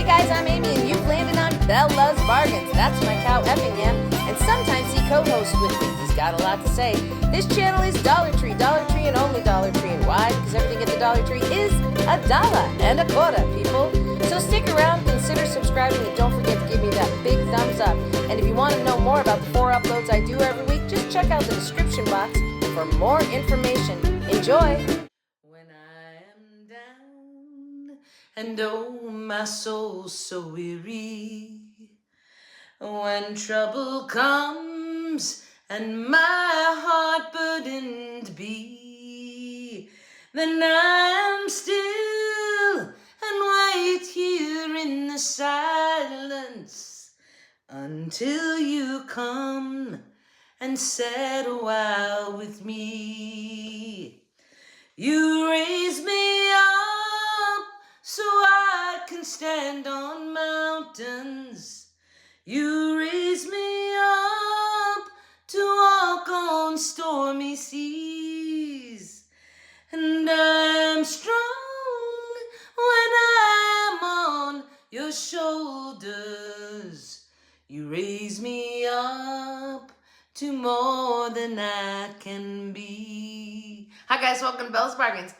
guys, I'm Amy, and you've landed on Belle Loves Bargains. That's my cow Effingham, and sometimes he co-hosts with me. He's got a lot to say. This channel is Dollar Tree, and only Dollar Tree. And why? Because everything at the Dollar Tree is $1.25, people. So stick around, consider subscribing, and don't forget to give me that big thumbs up. And if you want to know more about the 4 uploads I do every week, just check out the description box for more information. Enjoy! When I am down, and oh, my soul so weary, when trouble comes and my heart burdened be, then I am still and wait here in the silence until you come and sit a while with me. You raise me up so I can stand on mountains. You raise me up to walk on stormy seas. And I am strong when I am on your shoulders. You raise me up to more than I can be. Hi guys, welcome to Belle's Bargains.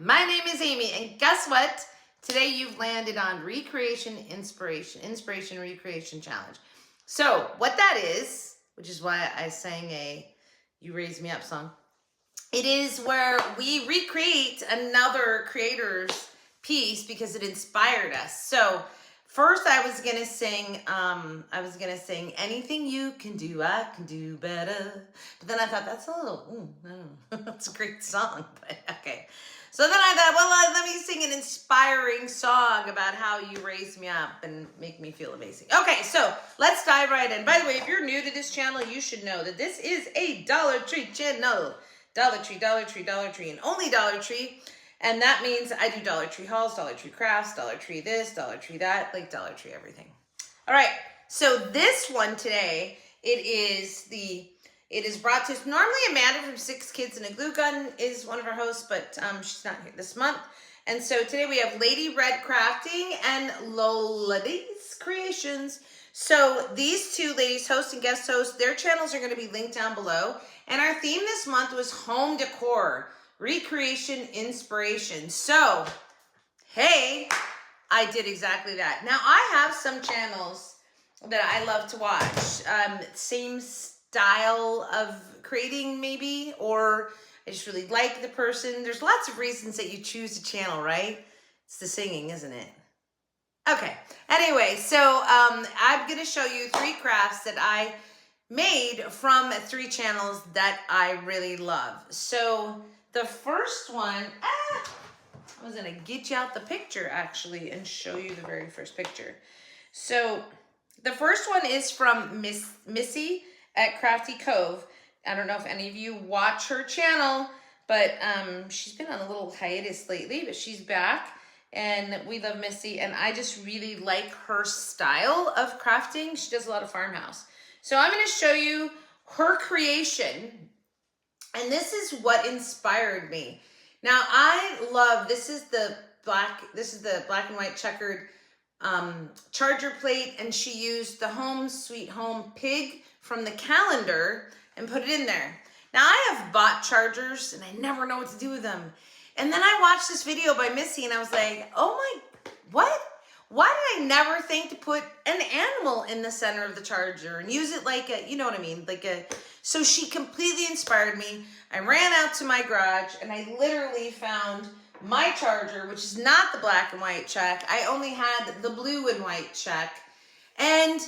My name is Amy, and guess what? Today you've landed on Recreation Inspiration Recreation Challenge. So what that is, which is why I sang a You Raise Me Up song, it is where we recreate another creator's piece because it inspired us. So first I was gonna sing Anything You Can Do, I Can Do Better. But then I thought that's a little, that's a great song, but okay. So then I thought, well, let me sing an inspiring song about how you raise me up and make me feel amazing. Okay, so let's dive right in. By the way, if you're new to this channel, you should know that this is a Dollar Tree channel. Dollar Tree, and only Dollar Tree. And that means I do Dollar Tree hauls, Dollar Tree crafts, Dollar Tree this, Dollar Tree that, like Dollar Tree everything. All right, so this one today, it is brought to us. Normally Amanda from 6 Kids and a Glue Gun is one of our hosts, but she's not here this month. And so today we have Lady Red Crafting and Lola's Creations. So these two ladies, host and guest host, their channels are going to be linked down below. And our theme this month was home decor, recreation, inspiration. So, hey, I did exactly that. Now I have some channels that I love to watch. Same style of creating maybe, or I just really like the person. There's lots of reasons that you choose a channel, right? It's the singing, isn't it? Okay, anyway, so I'm gonna show you 3 crafts that I made from 3 channels that I really love. So the first one, I was gonna get you out the picture actually and show you the very first picture. So the first one is from Missy at Crafty Cove. I don't know if any of you watch her channel, but she's been on a little hiatus lately, but she's back. And we love Missy, and I just really like her style of crafting. She does a lot of farmhouse. So I'm going to show you her creation, and this is what inspired me. Now I love, this is the black and white checkered charger plate, and she used the Home Sweet Home pig from the calendar and put it in there. Now I have bought chargers and I never know what to do with them. And then I watched this video by Missy and I was like, oh my, what? Why did I never think to put an animal in the center of the charger and use it like a, you know what I mean? So she completely inspired me. I ran out to my garage and I literally found my charger, which is not the black and white check. I only had the blue and white check. And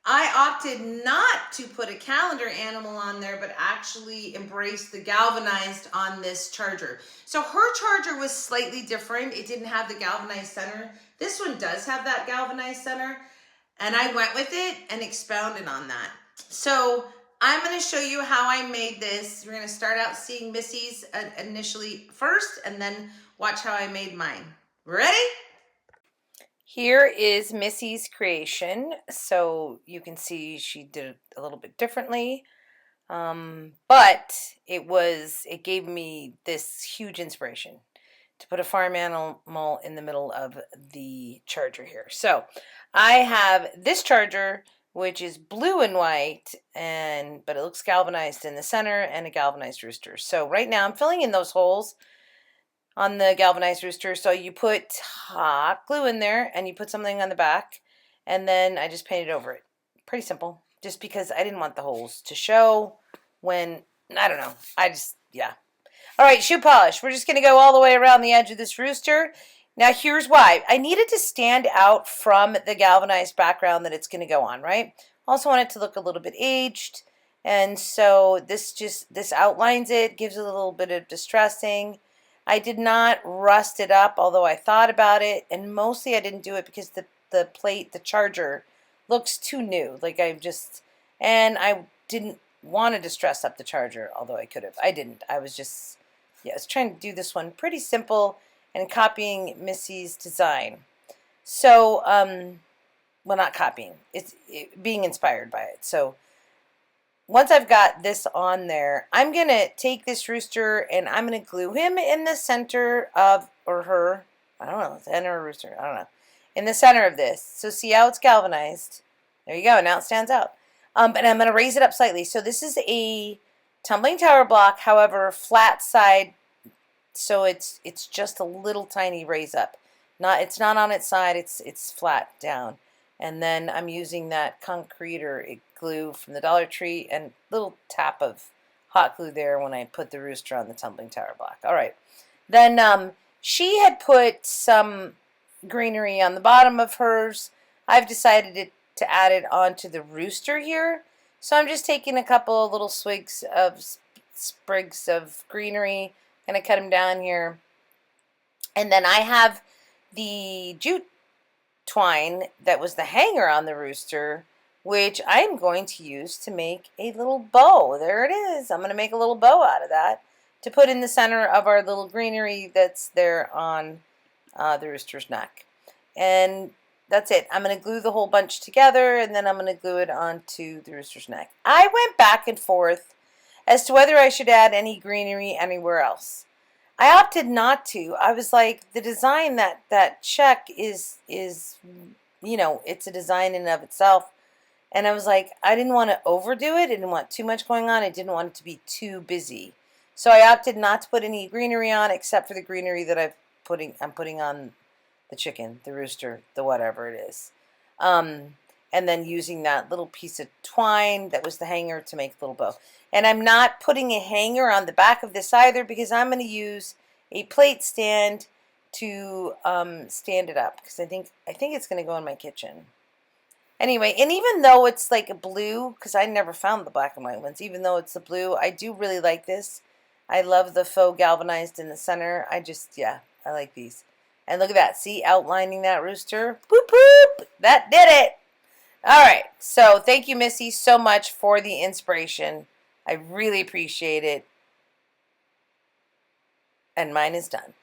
I opted not to put a calendar animal on there, but actually embrace the galvanized on this charger. So her charger was slightly different. It didn't have the galvanized center. This one does have that galvanized center. And I went with it and expounded on that. So I'm going to show you how I made this. We're going to start out seeing Missy's initially first, and then watch how I made mine. Ready? Here is Missy's creation. So you can see she did it a little bit differently. But it gave me this huge inspiration. to put a farm animal in the middle of the charger here. So I have this charger, which is blue and white, but it looks galvanized in the center and a galvanized rooster. So right now I'm filling in those holes on the galvanized rooster. So you put hot glue in there and you put something on the back, and then I just painted over it. Pretty simple, just because I didn't want the holes to show when, I don't know, yeah. All right, shoe polish. We're just going to go all the way around the edge of this rooster. Now, here's why. I need it to stand out from the galvanized background that it's going to go on, right? Also want it to look a little bit aged. And so this outlines it, gives it a little bit of distressing. I did not rust it up, although I thought about it. And mostly I didn't do it because the plate, the charger, looks too new. And I didn't want to distress up the charger, although I could have. I didn't. I was trying to do this one pretty simple and copying Missy's design. So, well, not copying. It's being inspired by it. So once I've got this on there, I'm going to take this rooster and I'm going to glue him in the center of, or her, I don't know, center or rooster, I don't know, in the center of this. So see how it's galvanized? There you go. Now it stands out. And I'm going to raise it up slightly. So this is a tumbling tower block, however, flat side. So it's just a little tiny raise up. It's not on its side. It's flat down. And then I'm using that concrete or glue from the Dollar Tree and a little tap of hot glue there when I put the rooster on the tumbling tower block. All right. Then she had put some greenery on the bottom of hers. I've decided to add it onto the rooster here. So I'm just taking a couple of little sprigs of greenery, going to cut them down here. And then I have the jute twine that was the hanger on the rooster, which I'm going to use to make a little bow. There it is. I'm going to make a little bow out of that to put in the center of our little greenery that's there on the rooster's neck. And that's it. I'm going to glue the whole bunch together, and then I'm going to glue it onto the rooster's neck. I went back and forth as to whether I should add any greenery anywhere else. I opted not to. I was like, the design, that check is it's a design in and of itself. And I was like, I didn't want to overdo it. I didn't want too much going on. I didn't want it to be too busy. So I opted not to put any greenery on except for the greenery that I'm putting on the chicken, the rooster, the whatever it is. And then using that little piece of twine that was the hanger to make a little bow. And I'm not putting a hanger on the back of this either because I'm going to use a plate stand to stand it up because I think it's going to go in my kitchen. Anyway, and even though it's like a blue, because I never found the black and white ones, even though it's the blue, I do really like this. I love the faux galvanized in the center. I like these. And look at that. See, outlining that rooster. Boop, boop. That did it. All right. So thank you, Missy, so much for the inspiration. I really appreciate it. And mine is done.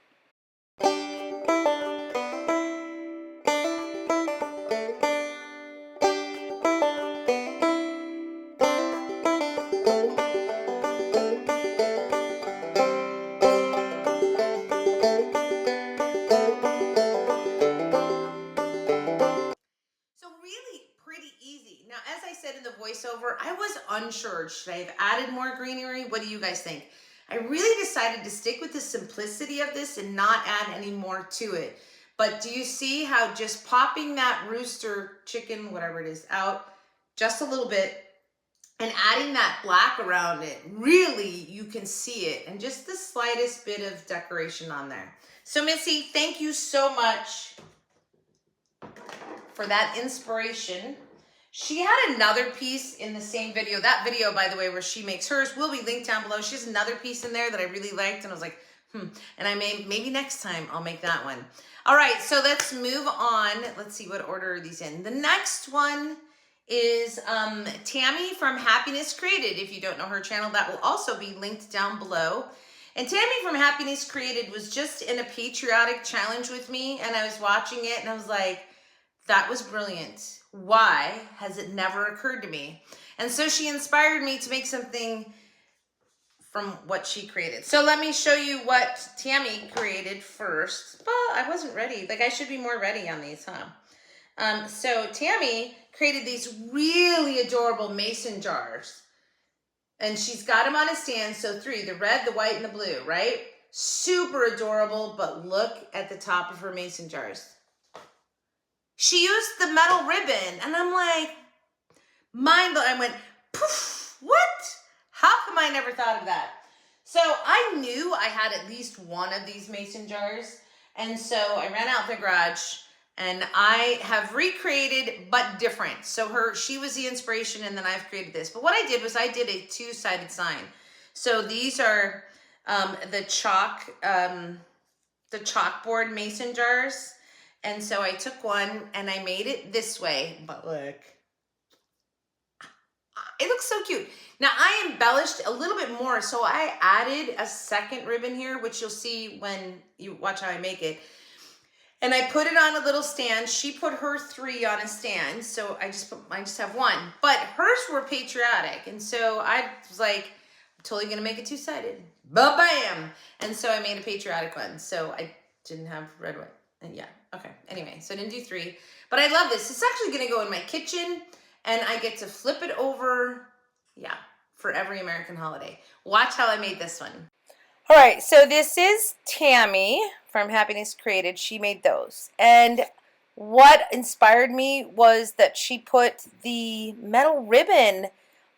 Voiceover, I was unsure. Should I have added more greenery? What do you guys think? I really decided to stick with the simplicity of this and not add any more to it. But do you see how just popping that rooster, chicken, whatever it is, out just a little bit and adding that black around it, really you can see it, and just the slightest bit of decoration on there. So Missy, thank you so much for that inspiration. She had another piece in the same video. That video, by the way, where she makes hers will be linked down below. She has another piece in there that I really liked, and I was like, And maybe next time I'll make that one. All right, so let's move on. Let's see what order are these in. The next one is Tammy from Happiness Created. If you don't know her channel, that will also be linked down below. And Tammy from Happiness Created was just in a patriotic challenge with me, and I was watching it, and I was like, that was brilliant. Why has it never occurred to me? And so she inspired me to make something from what she created. So let me show you what Tammy created first. But I wasn't ready. Like, I should be more ready on these, huh? So Tammy created these really adorable mason jars. And she's got them on a stand. So 3, the red, the white, and the blue, right? Super adorable, but look at the top of her mason jars. She used the metal ribbon, and I'm like, mind blown. I went, poof, what? How come I never thought of that? So I knew I had at least one of these mason jars. And so I ran out the garage and I have recreated, but different. So she was the inspiration and then I've created this. But what I did was I did a 2-sided sign. So these are the chalkboard mason jars. And so I took one and I made it this way, but look. It looks so cute. Now I embellished a little bit more. So I added a second ribbon here, which you'll see when you watch how I make it. And I put it on a little stand. She put her 3 on a stand. So I just have 1, but hers were patriotic. And so I was like, I'm totally going to make it 2-sided. Ba-bam. And so I made a patriotic one. So I didn't have red, white. And yeah. Okay. Anyway, so I didn't do 3, but I love this. It's actually going to go in my kitchen. And I get to flip it over, yeah, for every American holiday. Watch how I made this one. All right, so this is Tammy from Happiness Created. She made those. And what inspired me was that she put the metal ribbon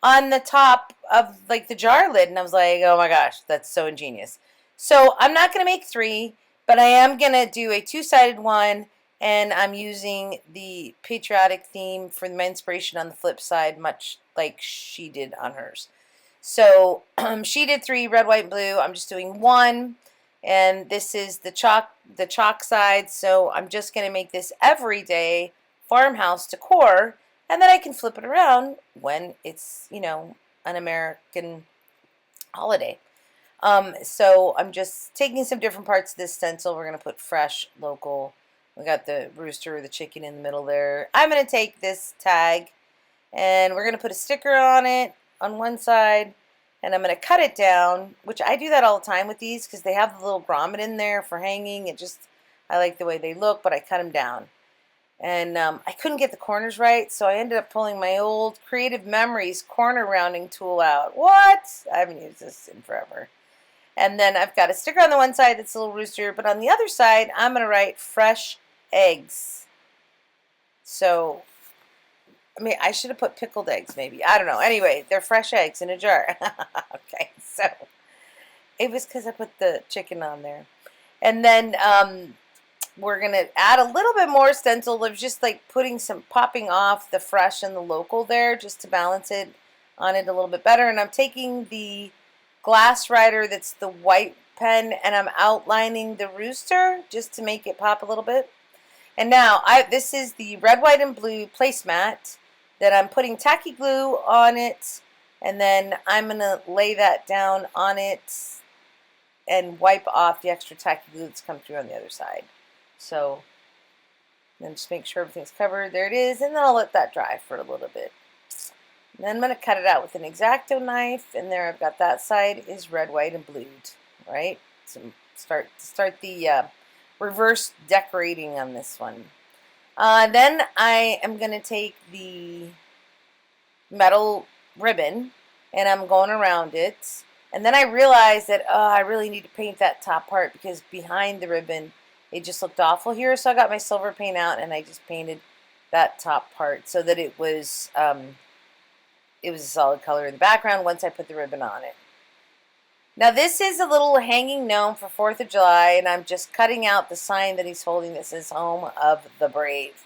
on the top of, like, the jar lid. And I was like, oh my gosh, that's so ingenious. So I'm not going to make 3, but I am going to do a 2-sided one. And I'm using the patriotic theme for my inspiration on the flip side, much like she did on hers. So she did 3, red, white, and blue. I'm just doing 1. And this is the chalk side. So I'm just going to make this everyday farmhouse decor. And then I can flip it around when it's, you know, an American holiday. So I'm just taking some different parts of this stencil. We're going to put fresh, local. We got the rooster, the chicken in the middle there. I'm going to take this tag and we're going to put a sticker on it on one side and I'm going to cut it down, which I do that all the time with these because they have the little grommet in there for hanging. I like the way they look, but I cut them down. And I couldn't get the corners right, so I ended up pulling my old Creative Memories corner rounding tool out. What? I haven't used this in forever. And then I've got a sticker on the one side that's a little rooster, but on the other side, I'm going to write fresh eggs. So, I mean, I should have put pickled eggs maybe. I don't know. Anyway, they're fresh eggs in a jar. Okay, so it was because I put the chicken on there. And then we're going to add a little bit more stencil of just like popping off the fresh and the local there just to balance it on it a little bit better. And I'm taking the glass writer that's the white pen and I'm outlining the rooster just to make it pop a little bit. And now this is the red, white, and blue placemat that I'm putting tacky glue on it, and then I'm going to lay that down on it and wipe off the extra tacky glue that's come through on the other side. So then just make sure everything's covered. There it is, and then I'll let that dry for a little bit. And then I'm going to cut it out with an X-Acto knife, and there I've got that side is red, white, and blued, right? So start the reverse decorating on this one. Then I am going to take the metal ribbon, and I'm going around it. And then I realized that I really need to paint that top part because behind the ribbon, it just looked awful here. So I got my silver paint out, and I just painted that top part so that it was a solid color in the background once I put the ribbon on it. Now this is a little hanging gnome for 4th of July, and I'm just cutting out the sign that he's holding. This is Home of the Brave.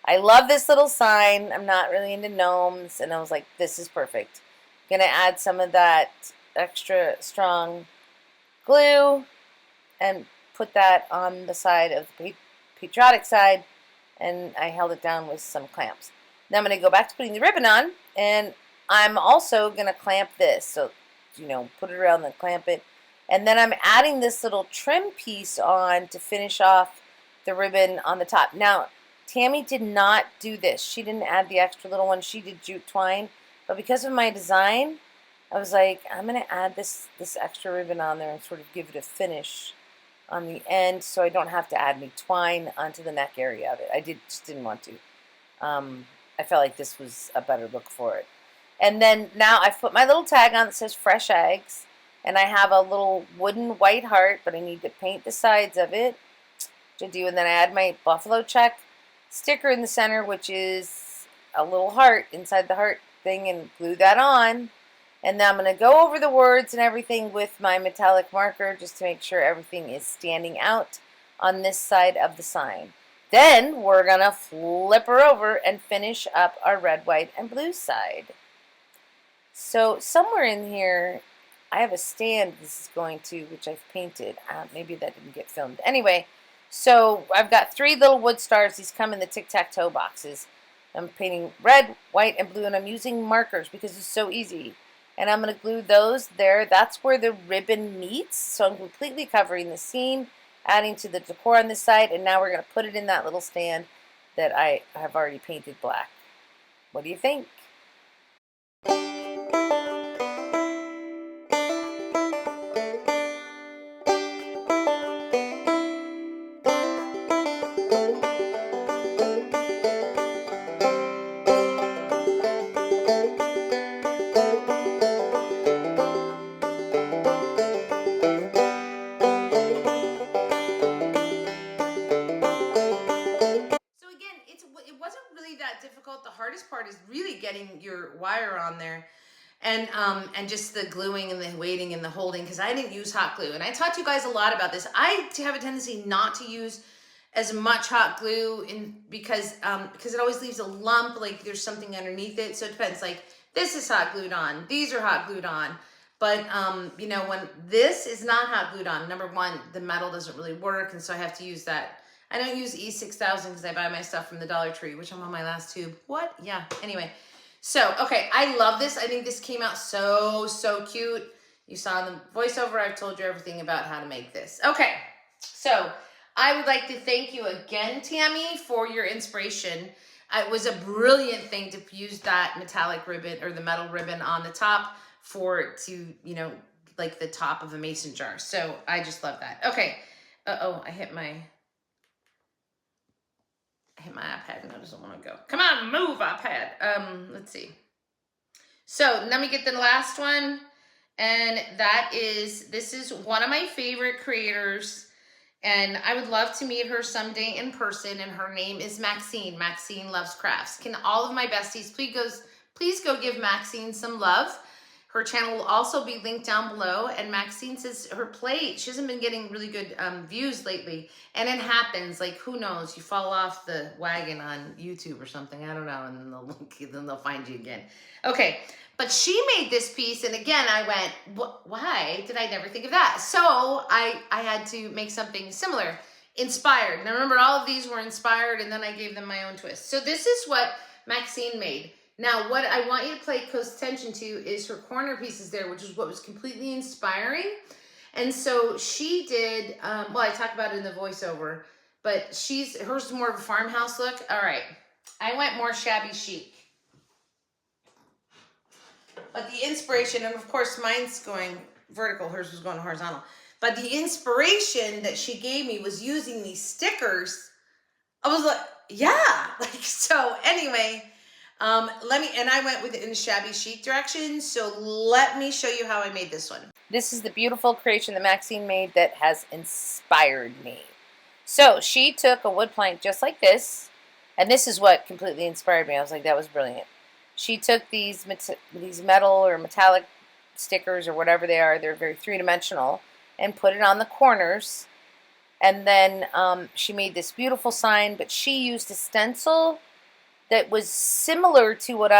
I love this little sign. I'm not really into gnomes, and I was like, this is perfect. I'm going to add some of that extra strong glue and put that on the side of the patriotic side, and I held it down with some clamps. Now I'm going to go back to putting the ribbon on, and I'm also going to clamp this. So, you know, put it around and clamp it. And then I'm adding this little trim piece on to finish off the ribbon on the top. Now, Tammy did not do this. She didn't add the extra little one. She did jute twine. But because of my design, I was like, I'm going to add this extra ribbon on there and sort of give it a finish on the end so I don't have to add any twine onto the neck area of it. I just didn't want to. I felt like this was a better look for it. And then now I've put my little tag on that says fresh eggs. And I have a little wooden white heart, but I need to paint the sides of it to do. And then I add my buffalo check sticker in the center, which is a little heart inside the heart thing, and glue that on. And then I'm going to go over the words and everything with my metallic marker just to make sure everything is standing out on this side of the sign. Then we're going to flip her over and finish up our red, white, and blue side. So somewhere in here, I have a stand this is going to, which I've painted. Maybe that didn't get filmed. Anyway, so I've got 3 little wood stars. These come in the tic-tac-toe boxes. I'm painting red, white, and blue, and I'm using markers because it's so easy. And I'm going to glue those there. That's where the ribbon meets. So I'm completely covering the seam, adding to the decor on this side, and now we're going to put it in that little stand that I have already painted black. What do you think? It wasn't really that difficult. The hardest part is really getting your wire on there, and just the gluing and the waiting and the holding, because I didn't use hot glue. And I taught you guys a lot about this. I have a tendency not to use as much hot glue because it always leaves a lump, like there's something underneath it. So it depends, like this is hot glued on, these are hot glued on. But you know, when this is not hot glued on, number one, the metal doesn't really work, and so I have to use that. I don't use E6000 because I buy my stuff from the Dollar Tree, which I'm on my last tube. What? Yeah, anyway. So, okay, I love this. I think this came out so, so cute. You saw in the voiceover, I've told you everything about how to make this. Okay, so I would like to thank you again, Tammy, for your inspiration. It was a brilliant thing to use that metallic ribbon or the metal ribbon on the top to, you know, like the top of a mason jar. So I just love that. Okay. Uh-oh, I hit my iPad and it doesn't want to go. Come on, move, iPad. Let's see. So let me get the last one. And this is one of my favorite creators. And I would love to meet her someday in person. And her name is Maxine. Maxine Loves Crafts. Can all of my besties please go give Maxine some love. Her channel will also be linked down below. And Maxine says she hasn't been getting really good views lately. And it happens, like, who knows? You fall off the wagon on YouTube or something. I don't know. And then they'll find you again. Okay. But she made this piece. And again, I went, why did I never think of that? So I had to make something similar, inspired. Now remember, all of these were inspired, and then I gave them my own twist. So this is what Maxine made. Now, what I want you to pay close attention to is her corner pieces there, which is what was completely inspiring. And so she did, well, I talk about it in the voiceover, but hers is more of a farmhouse look. All right, I went more shabby chic. But the inspiration, and of course mine's going vertical, hers was going horizontal. But the inspiration that she gave me was using these stickers. I was like, yeah, like, so anyway, and I went with it in a shabby chic direction. So let me show you how I made this one. This is the beautiful creation that Maxine made that has inspired me. So she took a wood plank just like this, and this is what completely inspired me. I was like, that was brilliant. She took these metal or metallic stickers or whatever they are, they're very three-dimensional, and put it on the corners. And then she made this beautiful sign, but she used a stencil that was similar to what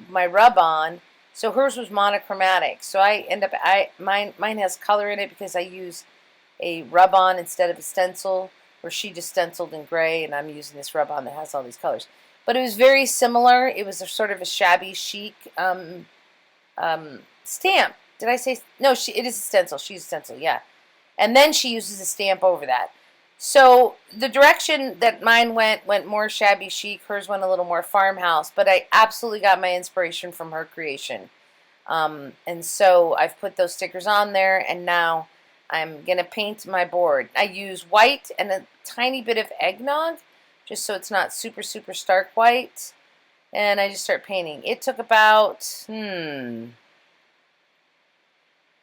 my rub on. So hers was monochromatic. So mine has color in it because I use a rub on instead of a stencil, where she just stenciled in gray, and I'm using this rub on that has all these colors. But it was very similar. It was a sort of a shabby chic stamp. Did I say? No, it is a stencil. She's a stencil, yeah. And then she uses a stamp over that. So the direction that mine went more shabby chic. Hers went a little more farmhouse. But I absolutely got my inspiration from her creation. And so I've put those stickers on there, and now I'm going to paint my board. I use white and a tiny bit of eggnog, just so it's not super, super stark white. And I just start painting. It took about,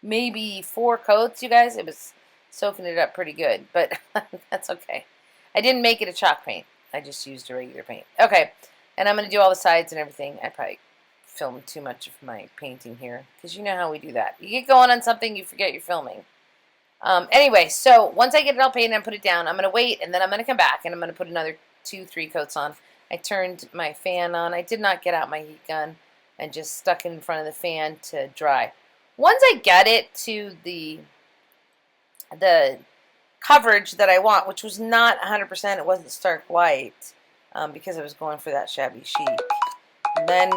maybe 4 coats, you guys. It was soaking it up pretty good, but that's okay. I didn't make it a chalk paint. I just used a regular paint. Okay, and I'm going to do all the sides and everything. I probably filmed too much of my painting here, because you know how we do that. You get going on something, you forget you're filming. Anyway, so once I get it all painted and put it down, I'm going to wait, and then I'm going to come back, and I'm going to put another 2-3 coats on. I turned my fan on. I did not get out my heat gun and just stuck it in front of the fan to dry. Once I get it to the coverage that I want, which was not 100%, it wasn't stark white, because I was going for that shabby chic. And then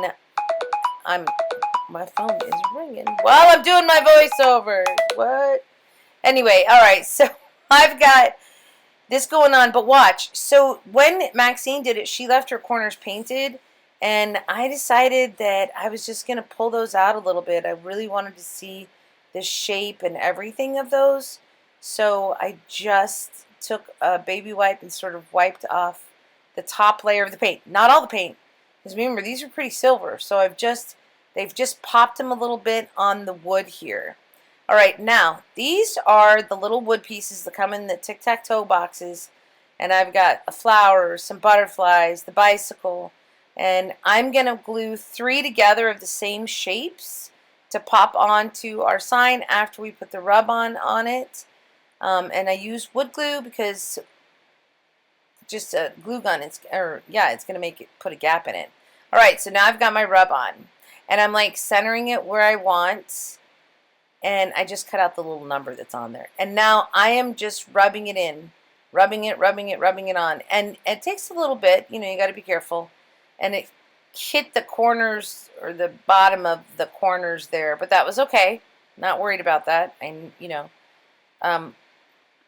my phone is ringing while I'm doing my voiceover. What? Anyway, all right, so I've got this going on, but watch. So when Maxine did it, she left her corners painted, and I decided that I was just going to pull those out a little bit. I really wanted to see the shape and everything of those. So I just took a baby wipe and sort of wiped off the top layer of the paint. Not all the paint, because remember, these are pretty silver. So they've just popped them a little bit on the wood here. All right, now, these are the little wood pieces that come in the tic-tac-toe boxes, and I've got a flower, some butterflies, the bicycle, and I'm going to glue 3 together of the same shapes to pop onto our sign after we put the rub on it. And I use wood glue because just a glue gun, it's going to make it put a gap in it. All right, so now I've got my rub on, and I'm like centering it where I want. And I just cut out the little number that's on there. And now I am just rubbing it in. Rubbing it on. And it takes a little bit. You know, you got to be careful. And it hit the corners, or the bottom of the corners there. But that was okay. Not worried about that. Anyway,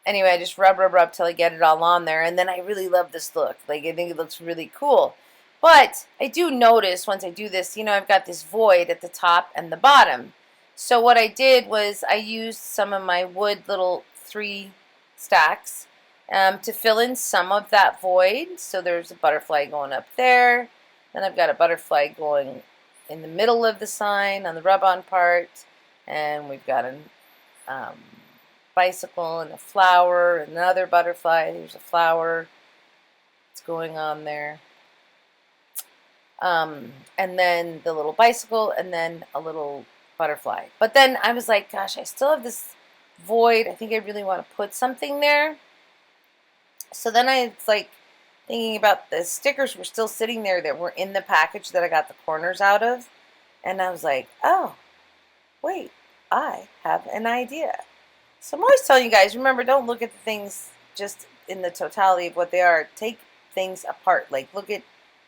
I just rub till I get it all on there. And then I really love this look. Like, I think it looks really cool. But I do notice once I do this, I've got this void at the top and the bottom. So what I did was I used some of my wood little 3 stacks to fill in some of that void. So there's a butterfly going up there. Then I've got a butterfly going in the middle of the sign on the rub-on part. And we've got a bicycle and a flower, another butterfly. There's a flower that's going on there. And then the little bicycle, and then a little butterfly. But then I was like, gosh, I still have this void. I think I really want to put something there. So then I was like thinking about the stickers were still sitting there that were in the package that I got the corners out of. And I was like, oh, wait, I have an idea. So I'm always telling you guys, remember, don't look at the things just in the totality of what they are. Take things apart. Like, look at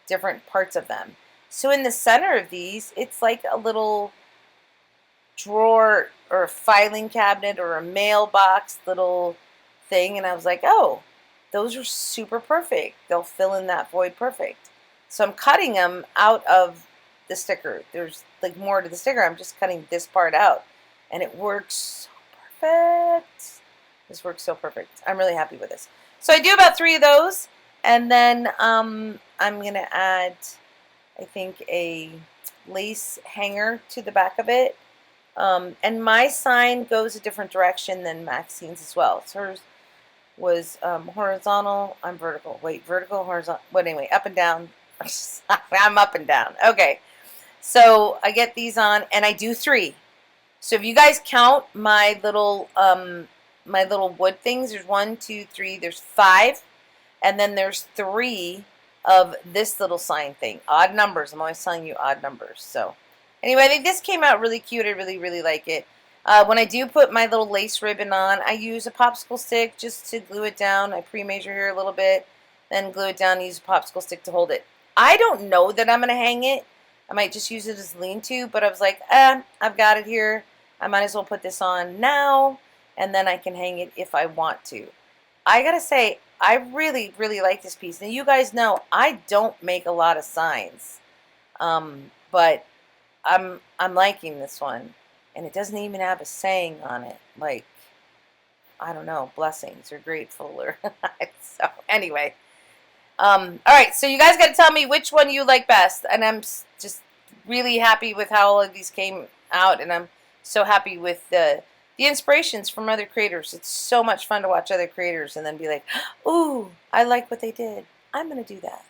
different parts of them. So in the center of these, it's like a little drawer or a filing cabinet or a mailbox little thing, and I was like, oh, those are super perfect. They'll fill in that void perfect. So I'm cutting them out of the sticker. There's like more to the sticker. I'm just cutting this part out, and it works so perfect. This works so perfect. I'm really happy with this. So I do about 3 of those, and then I'm gonna add, I think, a lace hanger to the back of it. And my sign goes a different direction than Maxine's as well. So hers was horizontal. I'm vertical. Wait, vertical, horizontal. But anyway, up and down. I'm up and down. Okay. So I get these on, and I do 3. So if you guys count my little wood things, there's 1, 2, 3. There's 5, and then there's 3 of this little sign thing. Odd numbers. I'm always telling you odd numbers. So. Anyway, I think this came out really cute. I really, really like it. When I do put my little lace ribbon on, I use a popsicle stick just to glue it down. I pre-measure here a little bit, then glue it down and use a popsicle stick to hold it. I don't know that I'm going to hang it. I might just use it as a lean-to, but I was like, I've got it here. I might as well put this on now, and then I can hang it if I want to. I got to say, I really, really like this piece. Now, you guys know I don't make a lot of signs, but I'm liking this one, and it doesn't even have a saying on it, like, I don't know, blessings or grateful or so anyway. All right, so you guys got to tell me which one you like best, and I'm just really happy with how all of these came out, and I'm so happy with the inspirations from other creators. It's so much fun to watch other creators and then be like, ooh, I like what they did. I'm gonna do that.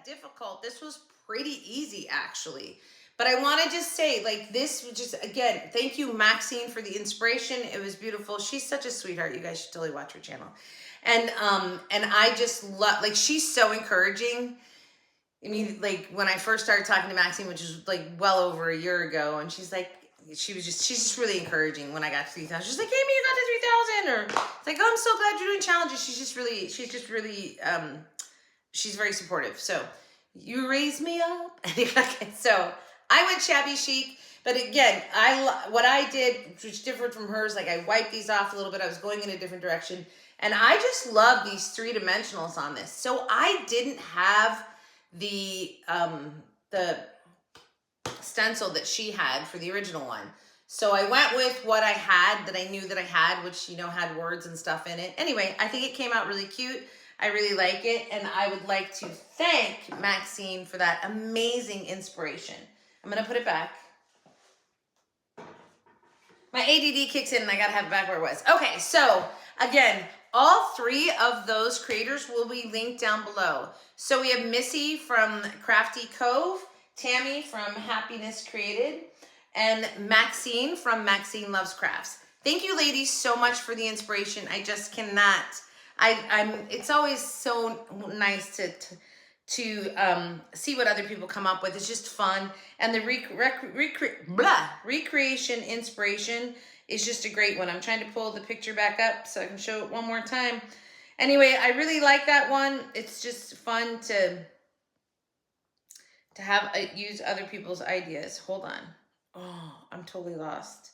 Difficult. This was pretty easy, actually. But I want to just say, like, this was just, again, thank you, Maxine, for the inspiration. It was beautiful. She's such a sweetheart. You guys should totally watch her channel. And I just love, like, she's so encouraging. I mean, like, when I first started talking to Maxine, which was like well over a year ago, and she's just really encouraging when I got to 3,000. She's like, Amy, you got to 3,000, or it's like, oh, I'm so glad you're doing challenges. She's just really, she's very supportive. So you raised me up. So I went shabby chic, but again, what I did, which was different from hers, like I wiped these off a little bit. I was going in a different direction, and I just love these 3-dimensionals on this. So I didn't have the stencil that she had for the original one. So I went with what I had that I knew that I had, which, you know, had words and stuff in it. Anyway, I think it came out really cute. I really like it, and I would like to thank Maxine for that amazing inspiration. I'm going to put it back. My ADD kicks in, and I got to have it back where it was. Okay, so again, all 3 of those creators will be linked down below. So we have Missy from Crafty Cove, Tammy from Happiness Created, and Maxine from Maxine Loves Crafts. Thank you, ladies, so much for the inspiration. I just cannot... it's always so nice to see what other people come up with. It's just fun, and the recreation inspiration is just a great one. I'm trying to pull the picture back up so I can show it one more time. Anyway, I really like that one. It's just fun to have use other people's ideas. Hold on. Oh, I'm totally lost.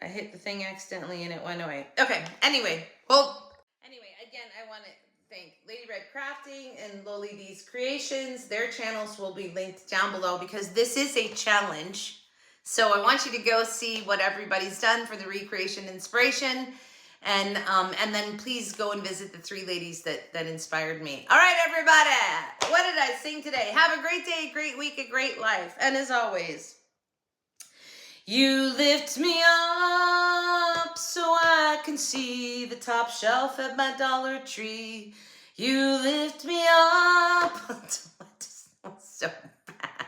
I hit the thing accidentally and it went away. Okay, anyway, again, I want to thank Lady Red Crafting and Loli D's Creations. Their channels will be linked down below because this is a challenge. So I want you to go see what everybody's done for the recreation inspiration. And then please go and visit the 3 ladies that inspired me. All right, everybody. What did I sing today? Have a great day, great week, a great life. And as always, you lift me up so I can see the top shelf at my Dollar Tree. You lift me up. So bad.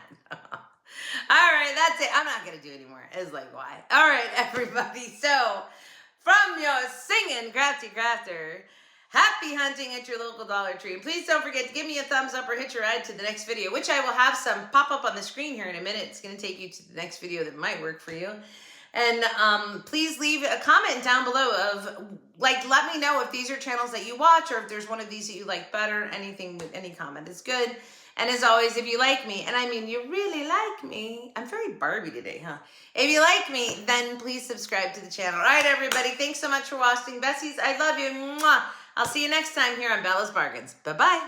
All right, that's it. I'm not going to do it anymore. It's like, why? All right, everybody. So, from your singing crafty crafter, happy hunting at your local Dollar Tree. And please don't forget to give me a thumbs up or hit your ride to the next video, which I will have some pop up on the screen here in a minute. It's going to take you to the next video that might work for you. And please leave a comment down below of, like, let me know if these are channels that you watch or if there's one of these that you like better. Anything, any comment is good. And as always, if you like me, and I mean you really like me, I'm very Barbie today, huh? If you like me, then please subscribe to the channel. All right, everybody, thanks so much for watching. Bessies, I love you. Mwah. I'll see you next time here on Bella's Bargains. Bye-bye.